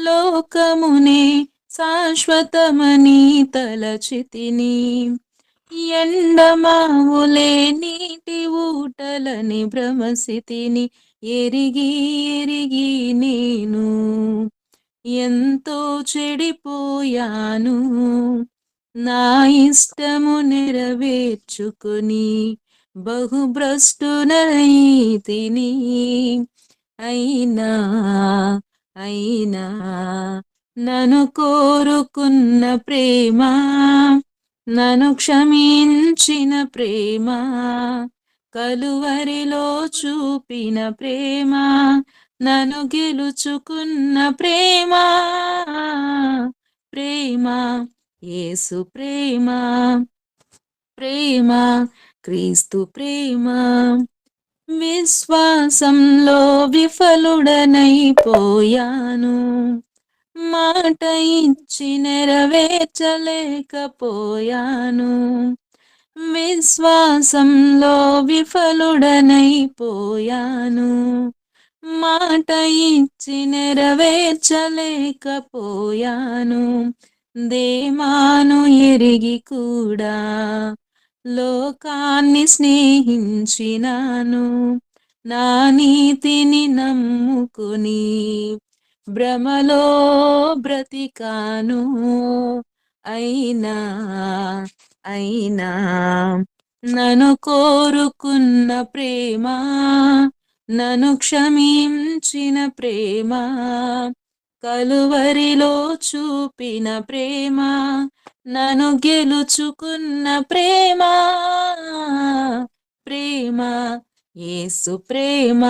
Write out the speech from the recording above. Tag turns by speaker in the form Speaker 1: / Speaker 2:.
Speaker 1: లోకమునే శాశ్వతమని తలచితిని. ఎండమావులే నీటి ఊటలని భ్రమసితిని. ఎరిగి ఎరిగి నేను ఎంతో చెడిపోయాను. నా ఇష్టము నెరవేర్చుకొని బహుభ్రష్టునైతిని. అయినా అయినా నన్ను కోరుకున్న ప్రేమ, నన్ను క్షమించిన ప్రేమ, కలువరిలో చూపిన ప్రేమ, నన్ను గెలుచుకున్న ప్రేమ, ప్రేమ యేసు ప్రేమ, ప్రేమ క్రీస్తు ప్రేమ. విశ్వాసంలో విఫలుడనైపోయాను. మాట ఇచ్చి నెరవేర్చలేకపోయాను. విశ్వాసంలో విఫలుడనైపోయాను. మాట ఇచ్చి నెరవేర్చలేకపోయాను. దేమాను ఎరిగి కూడా లోకాన్ని స్నేహించినాను. నా నీతిని నమ్ముకుని భ్రమలో బ్రతికాను. అయినా అయినా నన్ను కోరుకున్న ప్రేమ, నన్ను క్షమించిన ప్రేమ, కలువరిలో చూపిన ప్రేమ, నన్ను గెలుచుకున్న ప్రేమ, ప్రేమ యేసు ప్రేమ,